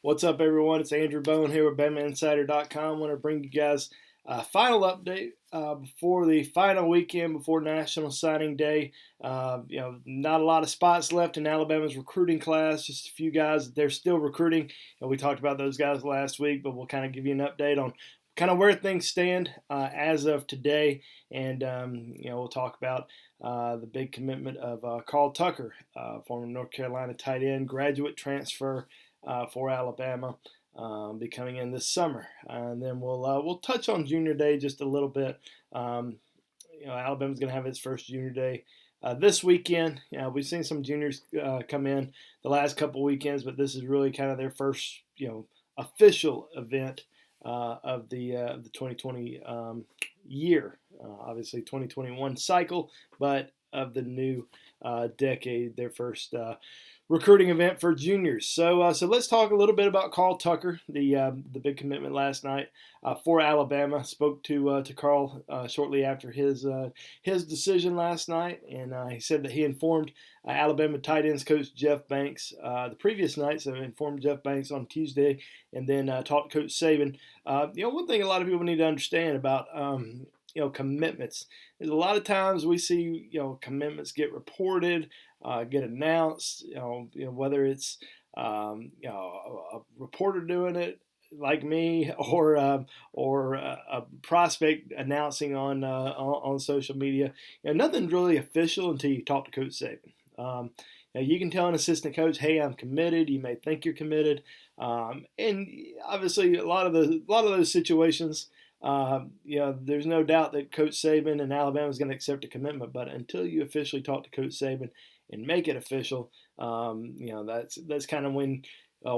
What's up, everyone? It's Andrew Bone here with BamaInsider.com. I want to bring you guys a final update before the final weekend, before National Signing Day. Not a lot of spots left in Alabama's recruiting class, just a few guys that they're still recruiting. And we talked about those guys last week, but we'll kind of give you an update on kind of where things stand as of today. And, we'll talk about the big commitment of Carl Tucker, former North Carolina tight end, graduate transfer for Alabama, be coming in this summer. And then we'll touch on Junior Day just a little bit. Alabama's going to have its first Junior Day this weekend. We've seen some juniors come in the last couple weekends, but this is really kind of their first, official event of the 2020 year. Obviously 2021 cycle, but of the new decade, their first recruiting event for juniors. So let's talk a little bit about Carl Tucker, the big commitment last night for Alabama. Spoke to Carl shortly after his decision last night, and he said that he informed Alabama tight ends coach Jeff Banks the previous night. So informed Jeff Banks on Tuesday, and then talked to Coach Saban. One thing a lot of people need to understand about commitments is a lot of times we see commitments get reported, get announced. Whether it's a reporter doing it like me, or a prospect announcing on social media. Nothing's really official until you talk to Coach Saban. You can tell an assistant coach, "Hey, I'm committed." You may think you're committed, and obviously a lot of those situations. There's no doubt that Coach Saban and Alabama is going to accept a commitment, but until you officially talk to Coach Saban and make it official, that's kind of when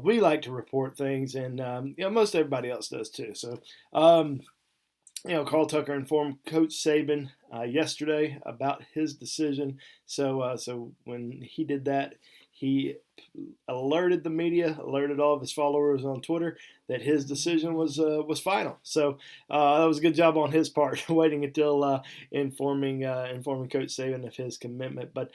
we like to report things, and most everybody else does too. So, Carl Tucker informed Coach Saban yesterday about his decision. So when he did that, he alerted the media, alerted all of his followers on Twitter that his decision was final. So that was a good job on his part, waiting until informing Coach Saban of his commitment. But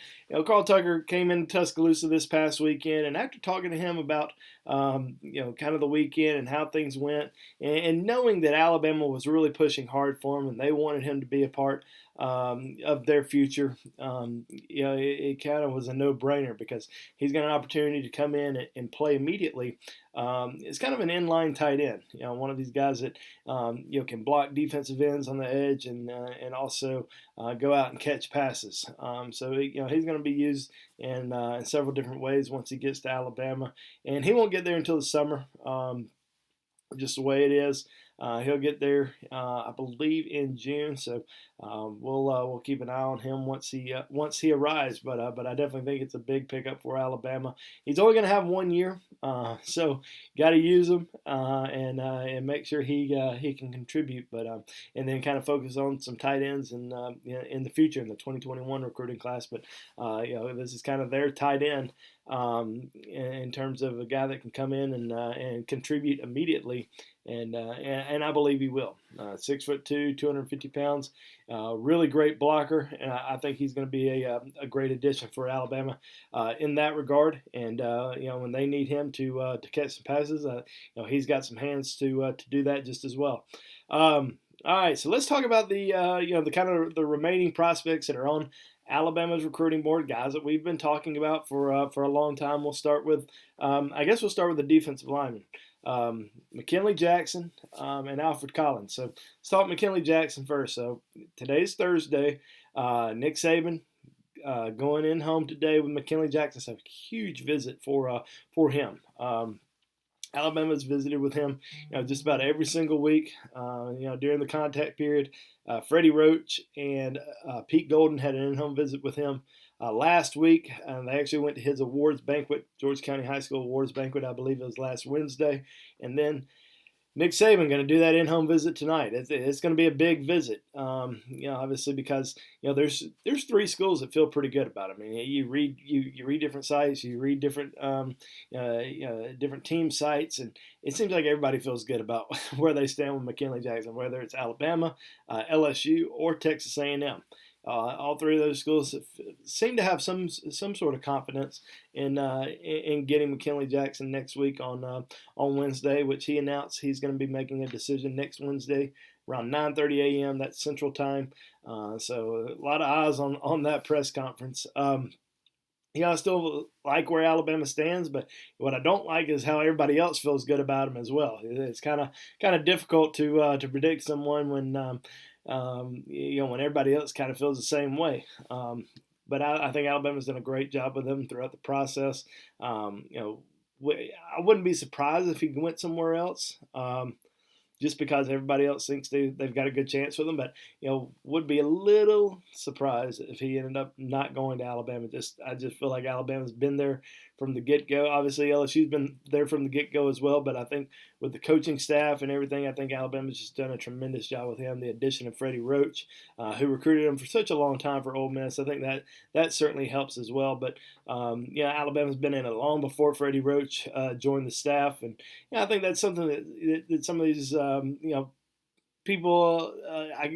Carl Tucker came in Tuscaloosa this past weekend, and after talking to him about kind of the weekend and how things went, and knowing that Alabama was really pushing hard for him and they wanted him to be a part of their future, it kind of was a no-brainer because he's got an opportunity to come in and play immediately. It's kind of an inline tight end, one of these guys that can block defensive ends on the edge and also go out and catch passes. So he's going to be used in several different ways once he gets to Alabama, and he won't get there until the summer. Just the way it is. He'll get there, I believe, in June. So we'll keep an eye on him once he arrives. But I definitely think it's a big pickup for Alabama. He's only going to have 1 year, so got to use him and make sure he can contribute. But and then kind of focus on some tight ends in the future in the 2021 recruiting class. But this is kind of their tight end. In terms of a guy that can come in and contribute immediately, and I believe he will. 6'2", 250 pounds, really great blocker, and I think he's going to be a great addition for Alabama in that regard. And when they need him to catch some passes, he's got some hands to do that just as well. All right, so let's talk about the kind of the remaining prospects that are on Alabama's recruiting board, guys that we've been talking about for a long time. We'll start with, the defensive lineman, McKinley Jackson and Alfred Collins. So let's talk McKinley Jackson first. So today's Thursday. Nick Saban going in home today with McKinley Jackson. So a huge visit for him. Alabama's visited with him, just about every single week, during the contact period. Freddie Roach and Pete Golden had an in-home visit with him last week. They actually went to his awards banquet, George County High School awards banquet, I believe it was last Wednesday. And then Nick Saban going to do that in-home visit tonight. It's going to be a big visit, obviously because there's three schools that feel pretty good about it. I mean, you read different sites, you read different different team sites, and it seems like everybody feels good about where they stand with McKinley Jackson, whether it's Alabama, LSU, or Texas A&M. All three of those schools seem to have some sort of confidence in getting McKinley Jackson next week on Wednesday, which he announced he's going to be making a decision next Wednesday around 9:30 a.m. That's Central Time. So a lot of eyes on that press conference. I still like where Alabama stands, but what I don't like is how everybody else feels good about him as well. It's kind of difficult to predict someone when when everybody else kind of feels the same way. But I think Alabama's done a great job with him throughout the process. I wouldn't be surprised if he went somewhere else. Just because everybody else thinks they've got a good chance with him. But, would be a little surprised if he ended up not going to Alabama. I just feel like Alabama's been there from the get-go. Obviously, LSU's been there from the get-go as well, but I think with the coaching staff and everything, I think Alabama's just done a tremendous job with him. The addition of Freddie Roach, who recruited him for such a long time for Ole Miss, I think that certainly helps as well. But, Alabama's been in it long before Freddie Roach joined the staff, and I think that's something that some of these people,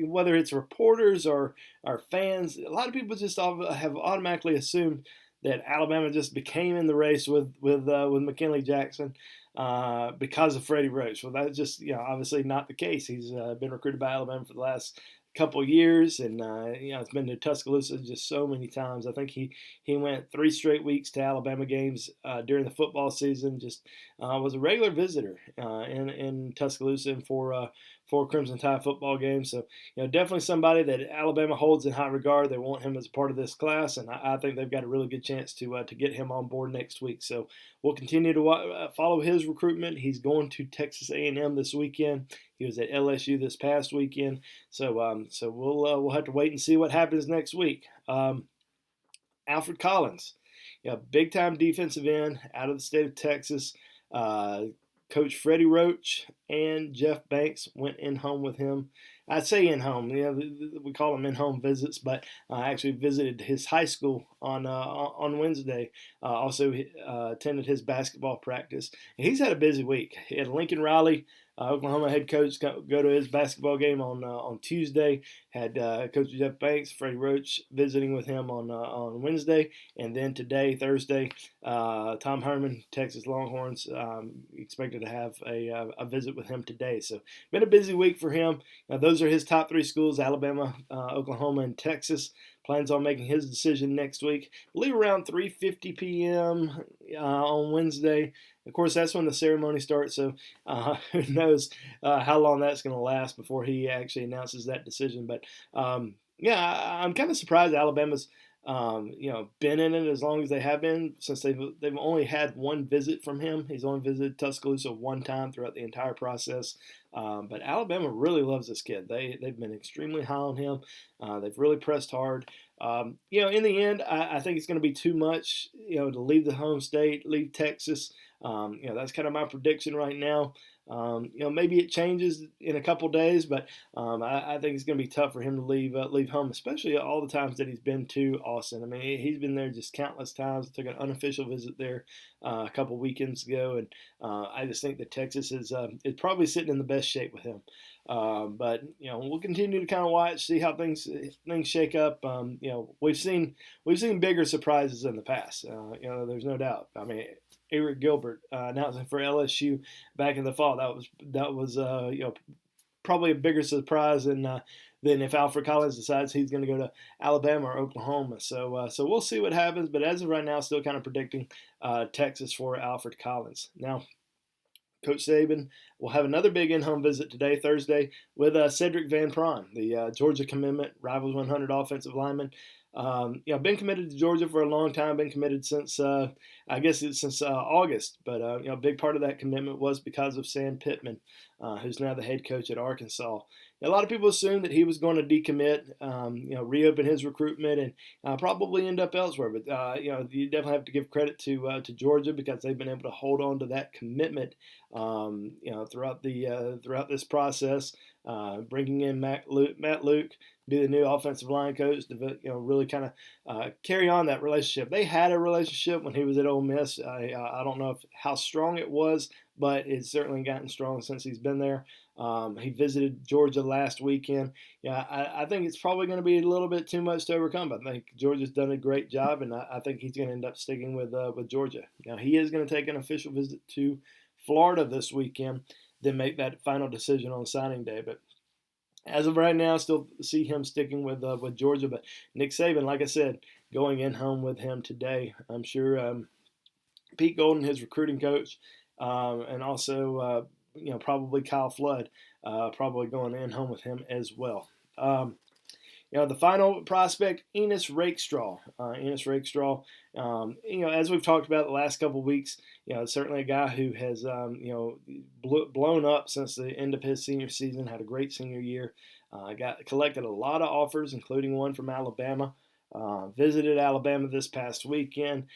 whether it's reporters or fans, a lot of people just have automatically assumed that Alabama just became in the race with McKinley Jackson because of Freddie Roach. Well, that's just obviously not the case. He's been recruited by Alabama for the last couple years, and it's been to Tuscaloosa just so many times. I think he went 3 straight weeks to Alabama games during the football season. Just was a regular visitor in Tuscaloosa and for Crimson Tide football games. So definitely somebody that Alabama holds in high regard. They want him as part of this class, and I think they've got a really good chance to get him on board next week. So we'll continue to follow his recruitment. He's going to Texas A&M this weekend. He was at LSU this past weekend. So we'll have to wait and see what happens next week. Alfred Collins, big time defensive end out of the state of Texas. Coach Freddie Roach and Jeff Banks went in home with him. I say in home, we call them in home visits, but I actually visited his high school on Wednesday. Also attended his basketball practice. And he's had a busy week. He had Lincoln Riley, Oklahoma head coach, go to his basketball game on Tuesday. Had Coach Jeff Banks, Freddie Roach visiting with him on Wednesday, and then today, Thursday, Tom Herman, Texas Longhorns, expected to have a visit with him today. So been a busy week for him. Those are his top 3 schools: Alabama, Oklahoma, and Texas. Plans on making his decision next week. I believe around 3:50 p.m. On Wednesday. Of course, that's when the ceremony starts, so who knows how long that's going to last before he actually announces that decision. But, I'm kind of surprised Alabama's been in it as long as they have been, since they've only had one visit from him. He's only visited Tuscaloosa one time throughout the entire process. But Alabama really loves this kid. They've been extremely high on him. They've really pressed hard. In the end, I think it's going to be too much, to leave the home state, leave Texas. That's kind of my prediction right now. Maybe it changes in a couple days, but I think it's going to be tough for him to leave home, especially all the times that he's been to Austin. I mean, he's been there just countless times. I took an unofficial visit there a couple weekends ago, and I just think that Texas is probably sitting in the best shape with him. But we'll continue to kind of watch, see how things shake up. We've seen bigger surprises in the past. There's no doubt. I mean, Eric Gilbert announcing for LSU back in the fall. That was probably a bigger surprise than if Alfred Collins decides he's going to go to Alabama or Oklahoma. So we'll see what happens. But as of right now, still kind of predicting Texas for Alfred Collins. Now, Coach Saban will have another big in-home visit today, Thursday, with Cedric Van Pran, the Georgia commitment, Rivals 100 offensive lineman. Been committed to Georgia for a long time. Been committed since August. But a big part of that commitment was because of Sam Pittman, who's now the head coach at Arkansas. A lot of people assumed that he was going to decommit, reopen his recruitment, and probably end up elsewhere. But you definitely have to give credit to Georgia, because they've been able to hold on to that commitment, throughout this process, bringing in Matt Luke, be the new offensive line coach, to really kind of carry on that relationship. They had a relationship when he was at Ole Miss. I don't know how strong it was, but it's certainly gotten strong since he's been there. He visited Georgia last weekend. Yeah, I think it's probably going to be a little bit too much to overcome. But I think Georgia's done a great job, and I think he's going to end up sticking with Georgia. Now, he is going to take an official visit to Florida this weekend, then make that final decision on signing day. But as of right now, I still see him sticking with Georgia. But Nick Saban, like I said, going in home with him today. I'm sure Pete Golden, his recruiting coach, and also probably Kyle Flood, probably going in home with him as well. The final prospect, Enos Rakestraw. As we've talked about the last couple of weeks, certainly a guy who has, blown up since the end of his senior season, had a great senior year, collected a lot of offers, including one from Alabama. Visited Alabama this past weekend.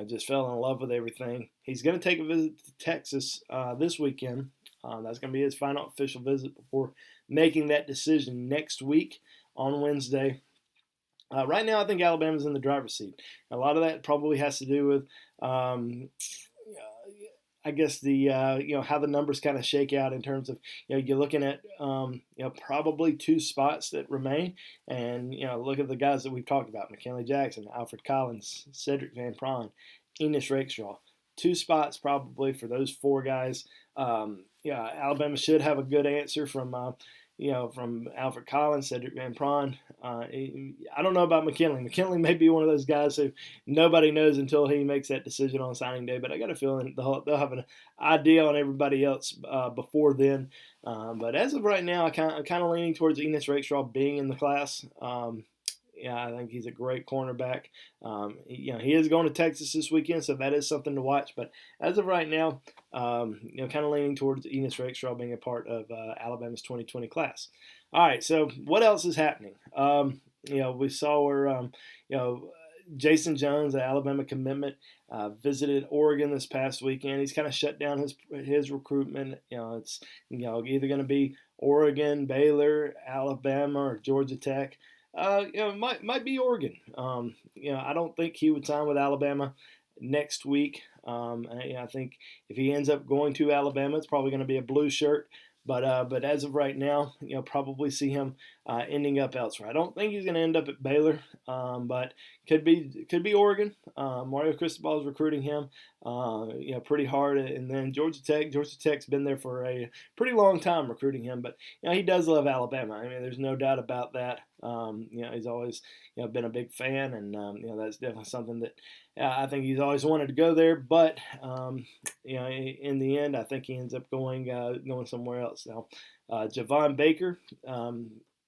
Just fell in love with everything. He's going to take a visit to Texas this weekend. That's going to be his final official visit before making that decision next week on Wednesday. Right now, I think Alabama's in the driver's seat. A lot of that probably has to do with, I guess how the numbers kind of shake out in terms of you're looking at probably two spots that remain, and look at the guys that we've talked about: McKinley Jackson, Alfred Collins, Cedric Van Pran, Enos Rakestraw. Two spots probably for those four guys. Alabama should have a good answer from Alfred Collins, Cedric Van Pran. I don't know about McKinley. McKinley may be one of those guys who nobody knows until he makes that decision on signing day, but I got a feeling they'll have an idea on everybody else before then. But as of right now, I'm kind of leaning towards Enos Rakestraw being in the class. I think he's a great cornerback. He is going to Texas this weekend, so that is something to watch. But as of right now, kind of leaning towards Enos Rakestraw being a part of Alabama's 2020 class. All right, so what else is happening? We saw where Jason Jones, the Alabama commitment, visited Oregon this past weekend. He's kind of shut down his recruitment. It's either going to be Oregon, Baylor, Alabama, or Georgia Tech. Might be Oregon. I don't think he would sign with Alabama next week. I think if he ends up going to Alabama, it's probably going to be a blue shirt. But as of right now, probably see him ending up elsewhere. I don't think he's going to end up at Baylor, but could be Oregon. Mario Cristobal is recruiting him, pretty hard, and then Georgia Tech. Georgia Tech's been there for a pretty long time recruiting him, but he does love Alabama. I mean, there's no doubt about that. He's always been a big fan, and that's definitely something that I think he's always wanted to go there. But in the end, I think he ends up going somewhere else. Now, Javon Baker,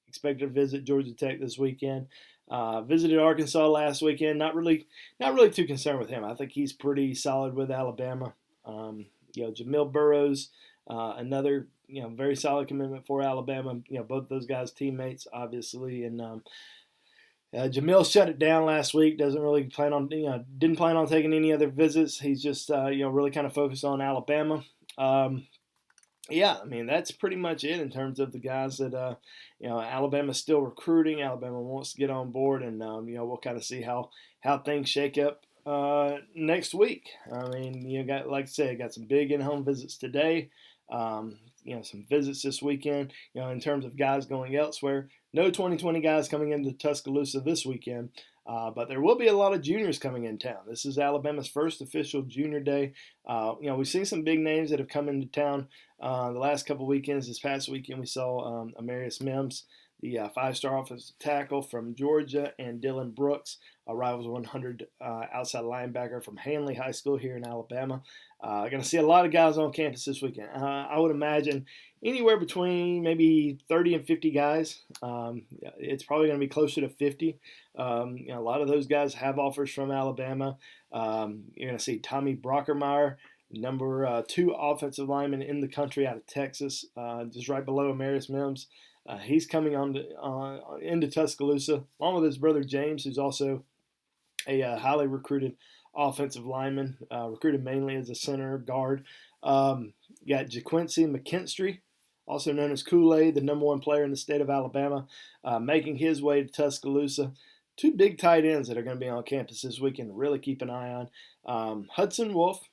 expected to visit Georgia Tech this weekend. Visited Arkansas last weekend. Not really too concerned with him. I think he's pretty solid with Alabama. Jamil Burrows, another very solid commitment for Alabama. Both those guys teammates, obviously, and Jamil shut it down last week. Doesn't really plan on didn't plan on taking any other visits. He's just really kind of focused on Alabama. That's pretty much it in terms of the guys that Alabama's still recruiting. Alabama wants to get on board, and we'll kind of see how things shake up next week. I mean, like I said, got some big in-home visits today. Some visits this weekend. In terms of guys going elsewhere, no 2020 guys coming into Tuscaloosa this weekend. But there will be a lot of juniors coming in town. This is Alabama's first official junior day. We've seen some big names that have come into town the last couple weekends. This past weekend, we saw Amarius Mims, the five-star offensive tackle from Georgia, and Dylan Brooks, a Rivals 100 outside linebacker from Hanley High School here in Alabama. Going to see a lot of guys on campus this weekend. I would imagine anywhere between maybe 30 and 50 guys. It's probably going to be closer to 50. A lot of those guys have offers from Alabama. You're going to see Tommy Brockermeyer, number 2 offensive lineman in the country out of Texas, just right below Amarius Mims. He's coming into Tuscaloosa, along with his brother James, who's also a highly recruited offensive lineman, recruited mainly as a center guard. You got Quincy Mckinstry, also known as Kool-Aid, the number 1 player in the state of Alabama, making his way to Tuscaloosa. 2 big tight ends that are going to be on campus this weekend to really keep an eye Hudson Wolf,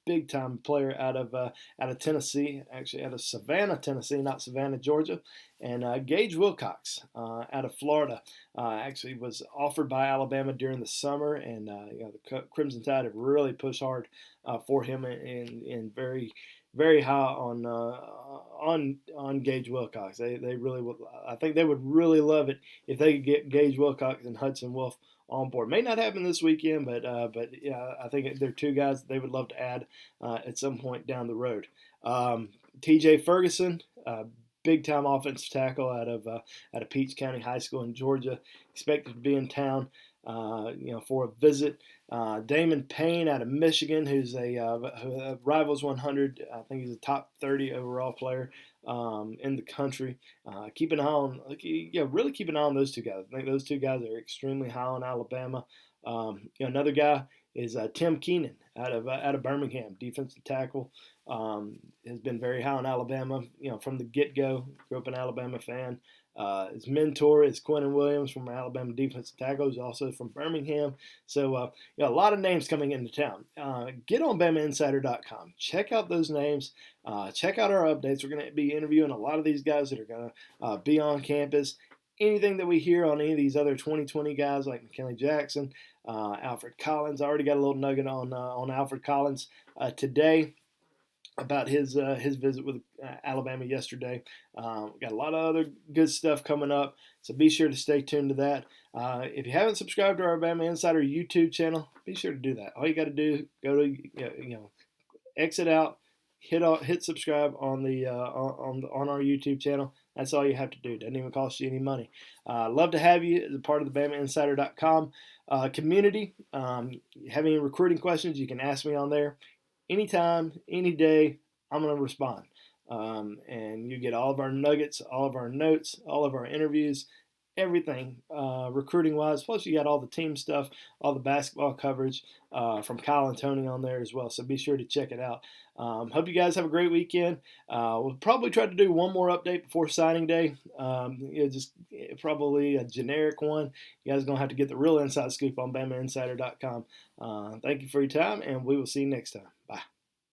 big time player out of Tennessee, actually out of Savannah, Tennessee, not Savannah, Georgia, and Gage Wilcox out of Florida. Actually was offered by Alabama during the summer, and the Crimson Tide have really pushed hard for him, and very high on Gage Wilcox. They really would. I think they would really love it if they could get Gage Wilcox and Hudson Wolf on board. May not happen this weekend, but yeah, I think they're two guys they would love to add at some point down the road. T.J. Ferguson, big time offensive tackle out of Peach County High School in Georgia, expected to be in town. For a visit. Damon Payne out of Michigan, who's a Rivals 100. I think he's a top 30 overall player in the country. Keep an eye on, really keep an eye on those two guys. I think those two guys are extremely high on Alabama. Another guy is Tim Keenan out of Birmingham, defensive tackle. Has been very high on Alabama, from the get-go. Grew up an Alabama fan. His mentor is Quentin Williams from Alabama defensive tackle, who's also from Birmingham. So, a lot of names coming into town. Get on BamaInsider.com. Check out those names. Check out our updates. We're going to be interviewing a lot of these guys that are going to be on campus. Anything that we hear on any of these other 2020 guys like McKinley Jackson, Alfred Collins. I already got a little nugget on Alfred Collins today about his visit with Alabama yesterday. Got a lot of other good stuff coming up, so be sure to stay tuned to that. If you haven't subscribed to our Bama Insider YouTube channel, be sure to do that. All you got to do, go to exit out, hit subscribe on our YouTube channel. That's all you have to do. Doesn't even cost you any money. Love to have you as a part of the BamaInsider.com community. Have any recruiting questions, you can ask me on there. Anytime, any day, I'm going to respond. And you get all of our nuggets, all of our notes, all of our interviews, everything recruiting-wise. Plus, you got all the team stuff, all the basketball coverage from Kyle and Tony on there as well. So be sure to check it out. Hope you guys have a great weekend. We'll probably try to do one more update before signing day. Just probably a generic one. You guys are going to have to get the real inside scoop on BamaInsider.com. Thank you for your time, and we will see you next time. Bye.